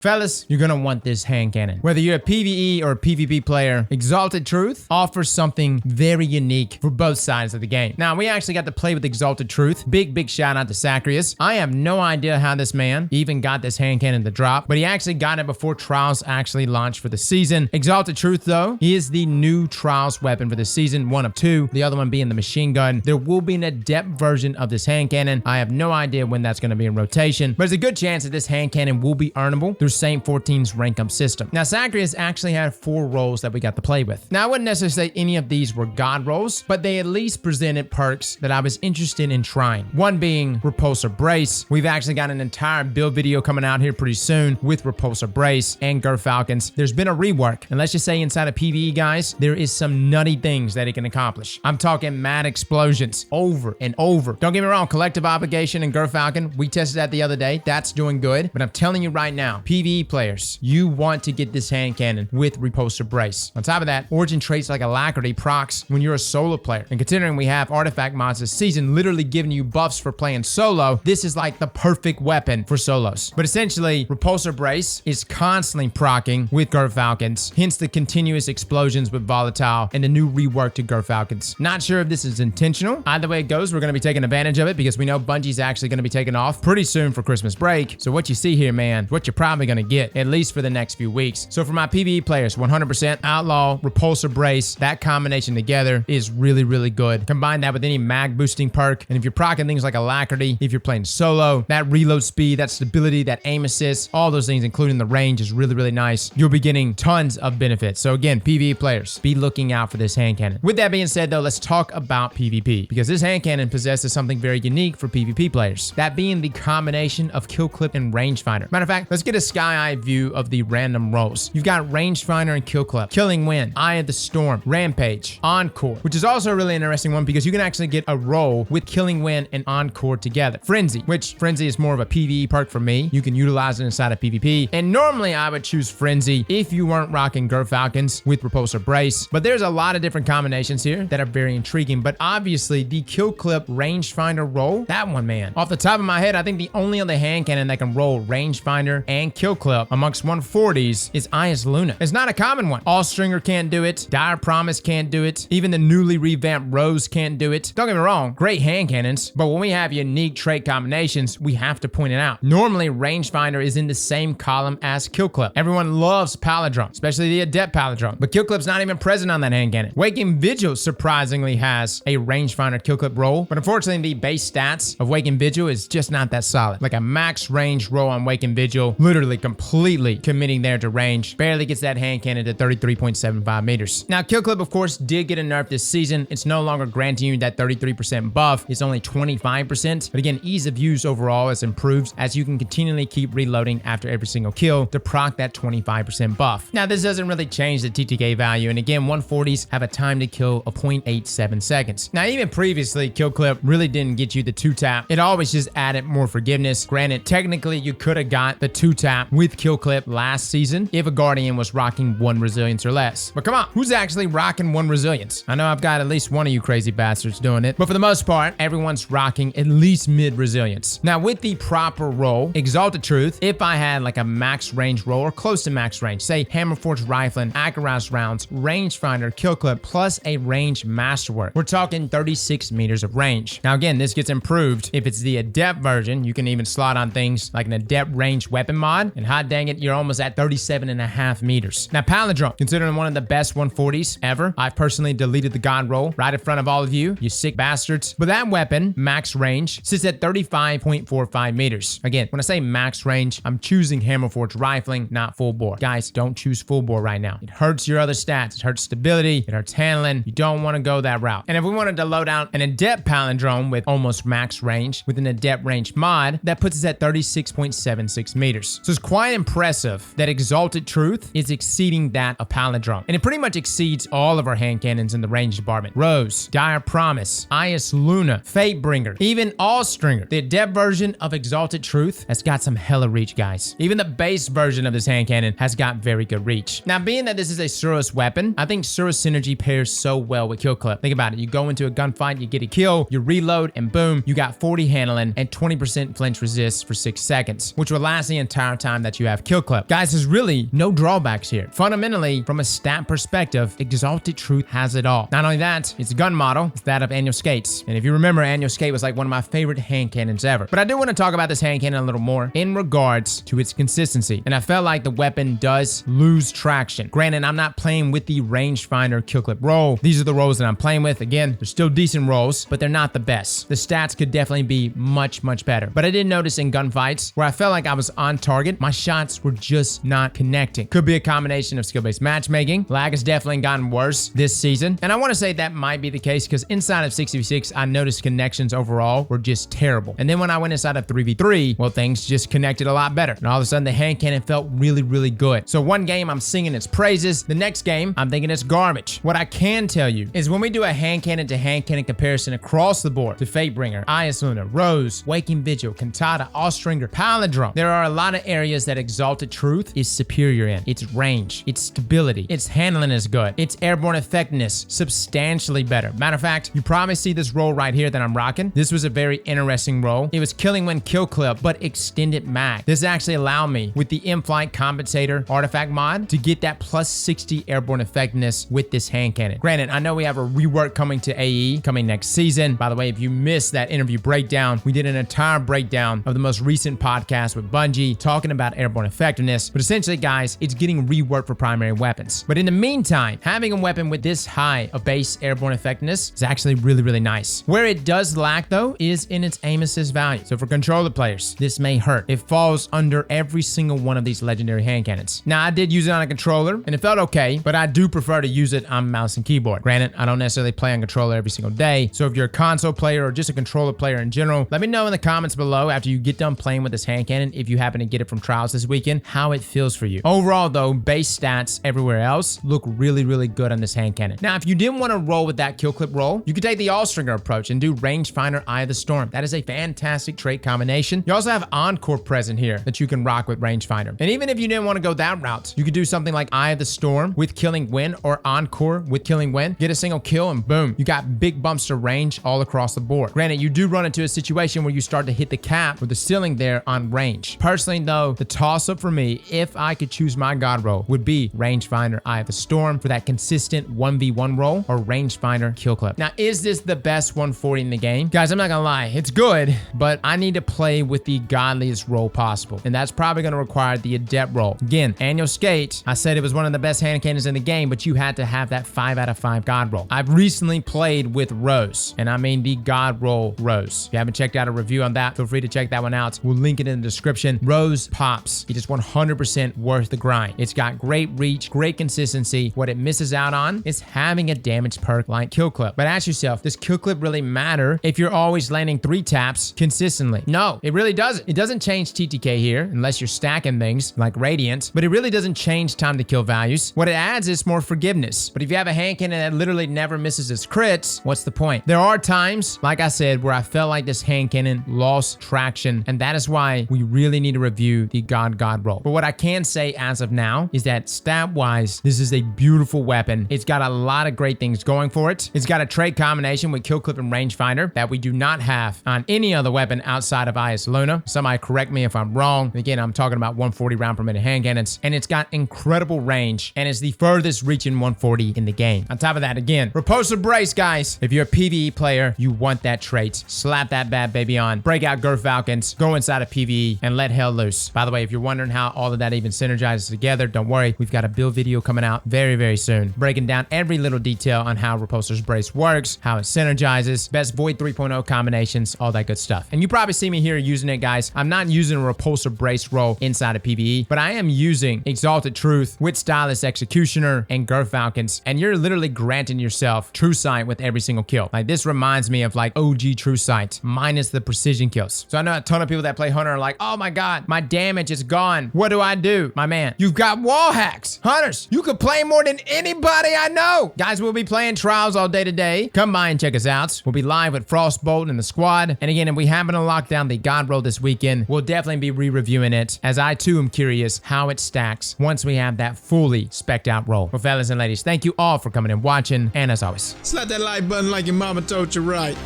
Fellas, you're gonna want this hand cannon. Whether you're a PvE or a PvP player, Exalted Truth offers something very unique for both sides of the game. Now, we actually got to play with Exalted Truth. Big shout out to Sacrius. I have no idea how this man even got this hand cannon to drop, but he actually got it before Trials actually launched for the season. Exalted Truth, though, is the new Trials weapon for the season, one of two, the other one being the machine gun. There will be an adept version of this hand cannon. I have no idea when that's gonna be in rotation, but there's a good chance that this hand cannon will be earnable through Saint 14's rank up system. Now, Sacrius actually had 4 roles that we got to play with. Now, I wouldn't necessarily say any of these were god roles, but they at least presented perks that I was interested in trying. One being Repulsor Brace. We've actually got an entire build video coming out here pretty soon with Repulsor Brace and Gerfalcons. There's been a rework, and let's just say inside of PvE, guys, there is some nutty things that it can accomplish. I'm talking mad explosions over and over. Don't get me wrong, Collective Obligation and Gerfalcon, we tested that the other day. That's doing good, but I'm telling you right now, PvE players, you want to get this hand cannon with Repulsor Brace. On top of that, origin traits like Alacrity procs when you're a solo player. And considering we have artifact mods this season literally giving you buffs for playing solo, this is like the perfect weapon for solos. But essentially, Repulsor Brace is constantly proccing with Gerfalcons, hence the continuous explosions with Volatile and the new rework to Gerfalcons. Not sure if this is intentional. Either way it goes, we're going to be taking advantage of it because we know Bungie's actually going to be taking off pretty soon for Christmas break. So what you see here, man, what you're probably going to get, at least for the next few weeks. So for my PvE players, 100% Outlaw, Repulsor Brace, that combination together is really good. Combine that with any mag boosting perk, and if you're proccing things like Alacrity, if you're playing solo, that reload speed, that stability, that aim assist, all those things, including the range, is really nice. You'll be getting tons of benefits. So again, PvE players, be looking out for this hand cannon. With that being said, though, let's talk about PvP, because this hand cannon possesses something very unique for PvP players, that being the combination of kill clip and rangefinder. Matter of fact, let's get a sky eye view of the random roles. You've got rangefinder and kill clip, killing wind, eye of the storm, rampage, encore, which is also a really interesting one because you can actually get a role with killing wind and encore together. Frenzy, which Frenzy is more of a PvE perk for me. You can utilize it inside of PvP, and normally I would choose Frenzy if you weren't rocking Gerfalcons with Repulsor Brace, but there's a lot of different combinations here that are very intriguing. But obviously the kill clip rangefinder role, that one, man, off the top of my head, I think the only other hand cannon that can roll rangefinder and kill clip amongst 140s is Is Luna. It's not a common one. Allstringer can't do it. Dire Promise can't do it. Even the newly revamped Rose can't do it. Don't get me wrong, great hand cannons, but when we have unique trait combinations, we have to point it out. Normally, rangefinder is in the same column as kill clip. Everyone loves Palindrome, especially the adept Palindrome, but kill clip's not even present on that hand cannon. Waking Vigil surprisingly has a rangefinder kill clip roll, but unfortunately the base stats of Waking Vigil is just not that solid. Like a max range roll on Waking Vigil, literally completely committing there to range, barely gets that hand cannon to 33.75 meters. Now, kill clip, of course, did get a nerf this season. It's no longer granting you that 33% buff. It's only 25%. But again, ease of use overall has improved as you can continually keep reloading after every single kill to proc that 25% buff. Now, this doesn't really change the TTK value. And again, 140s have a time to kill of 0.87 seconds. Now, even previously, kill clip really didn't get you the 2-tap. It always just added more forgiveness. Granted, technically, you could have got the 2-tap with kill clip last season if a Guardian was rocking 1 resilience or less. But come on, who's actually rocking 1 resilience? I know I've got at least one of you crazy bastards doing it, but for the most part, everyone's rocking at least mid resilience. Now, with the proper roll, Exalted Truth, if I had like a max range roll or close to max range, say Hammerforged Rifling, Akaraz rounds, rangefinder, kill clip, plus a range masterwork, we're talking 36 meters of range. Now, again, this gets improved if it's the adept version. You can even slot on things like an adept range weapon mod, and hot dang it, you're almost at 37.5 meters. Now, Palindrome, considering one of the best 140s ever, I've personally deleted the god roll right in front of all of you sick bastards. But that weapon, max range, sits at 35.45 meters. Again, when I say max range, I'm choosing Hammerforged Rifling, not full bore. Guys, don't choose full bore right now. It hurts your other stats. It hurts stability. It hurts handling. You don't want to go that route. And if we wanted to load out an adept Palindrome with almost max range with an adept range mod, that puts us at 36.76 meters. So it's quite impressive that Exalted Truth is exceeding that of Palindrome. And it pretty much exceeds all of our hand cannons in the range department. Rose, Dire Promise, Is Luna, Fatebringer, even Allstringer. The adept version of Exalted Truth has got some hella reach, guys. Even the base version of this hand cannon has got very good reach. Now, being that this is a Suros weapon, I think Suros synergy pairs so well with kill clip. Think about it. You go into a gunfight, you get a kill, you reload, and boom, you got 40 handling and 20% flinch resist for 6 seconds, which will last the entire time time that you have kill clip. Guys, there's really no drawbacks here. Fundamentally, from a stat perspective, Exalted Truth has it all. Not only that, its gun model is that of Annual Skates. And if you remember, Annual Skate was like one of my favorite hand cannons ever. But I do want to talk about this hand cannon a little more in regards to its consistency. And I felt like the weapon does lose traction. Granted, I'm not playing with the rangefinder kill clip roll. These are the rolls that I'm playing with. Again, they're still decent rolls, but they're not the best. The stats could definitely be much, much better. But I did notice in gunfights where I felt like I was on target, my shots were just not connecting. Could be a combination of skill-based matchmaking. Lag has definitely gotten worse this season. And I want to say that might be the case because inside of 6v6, I noticed connections overall were just terrible. And then when I went inside of 3v3, well, things just connected a lot better. And all of a sudden, the hand cannon felt really, really good. So one game, I'm singing its praises. The next game, I'm thinking it's garbage. What I can tell you is when we do a hand cannon to hand cannon comparison across the board to Fatebringer, Ice Luna, Rose, Waking Vigil, Cantata, Austringer, Palindrome, there are a lot of areas that Exalted Truth is superior in. Its range, its stability, its handling is good. Its airborne effectiveness, substantially better. Matter of fact, you probably see this roll right here that I'm rocking. This was a very interesting roll. It was killing when kill clip, but extended mag. This actually allowed me with the in-flight compensator artifact mod to get that plus 60 airborne effectiveness with this hand cannon. Granted, I know we have a rework coming to AE coming next season. By the way, if you missed that interview breakdown, we did an entire breakdown of the most recent podcast with Bungie talking about airborne effectiveness. But essentially, guys, it's getting reworked for primary weapons. But in the meantime, having a weapon with this high of base airborne effectiveness is actually really, really nice. Where it does lack, though, is in its aim assist value. So for controller players, this may hurt. It falls under every single one of these legendary hand cannons. Now, I did use it on a controller, and it felt okay, but I do prefer to use it on mouse and keyboard. Granted, I don't necessarily play on controller every single day, so if you're a console player or just a controller player in general, let me know in the comments below after you get done playing with this hand cannon, if you happen to get it from trials this weekend, how it feels for you. Overall, though, base stats everywhere else look really, really good on this hand cannon. Now, if you didn't want to roll with that kill clip roll, you could take the Austringer approach and do Rangefinder Eye of the Storm. That is a fantastic trait combination. You also have Encore present here that you can rock with Rangefinder. And even if you didn't want to go that route, you could do something like Eye of the Storm with Killing Wind or Encore with Killing Wind. Get a single kill and boom, you got big bumps to range all across the board. Granted, you do run into a situation where you start to hit the cap or the ceiling there on range. Personally, though, the toss-up for me, if I could choose my god roll, would be Rangefinder Eye of the Storm for that consistent 1v1 roll or Rangefinder kill clip. Now, is this the best 140 in the game? Guys, I'm not gonna lie, it's good, but I need to play with the godliest roll possible, and that's probably gonna require the Adept roll. Again, Annual Skate, I said it was one of the best hand cannons in the game, but you had to have that 5 out of 5 god roll. I've recently played with Rose, and I mean the god roll Rose. If you haven't checked out a review on that, feel free to check that one out. We'll link it in the description. Rose pops. It is 100% worth the grind. It's got great reach, great consistency. What it misses out on is having a damage perk like kill clip. But ask yourself, does kill clip really matter if you're always landing 3 taps consistently? No, it really doesn't. It doesn't change TTK here unless you're stacking things like Radiant, but it really doesn't change time to kill values. What it adds is more forgiveness. But if you have a hand cannon that literally never misses its crits, what's the point? There are times, like I said, where I felt like this hand cannon lost traction, and that is why we really need to review the God roll. But what I can say as of now is that stat-wise, this is a beautiful weapon. It's got a lot of great things going for it. It's got a trait combination with kill clip and rangefinder that we do not have on any other weapon outside of Ice Luna. Somebody correct me if I'm wrong. Again, I'm talking about 140 round per minute hand cannons, and it's got incredible range, and it's the furthest reaching 140 in the game. On top of that, again, repulsor brace, guys. If you're a PvE player, you want that trait. Slap that bad baby on. Break out Girth Falcons, go inside of PvE, and let hell loose. By the way, if you're wondering how all of that even synergizes together, don't worry. We've got a build video coming out very, very soon, breaking down every little detail on how repulsor's brace works, how it synergizes, best Void 3.0 combinations, all that good stuff. And you probably see me here using it, guys. I'm not using a repulsor brace roll inside of PvE, but I am using Exalted Truth with Stylus Executioner and Girth Falcons, and you're literally granting yourself True Sight with every single kill. Like, this reminds me of like OG True Sight minus the precision kills. So I know a ton of people that play Hunter are like, oh my god, my damage is gone. What do I do? My man, you've got wall hacks. Hunters, you could play more than anybody I know. Guys, we'll be playing trials all day today. Come by and check us out. We'll be live with Frostbolt and the squad. And again, if we happen to lock down the God roll this weekend, we'll definitely be re-reviewing it, as I too am curious how it stacks once we have that fully spec'd out roll. Well, fellas and ladies, thank you all for coming and watching, and as always, slap that like button like your mama told you right.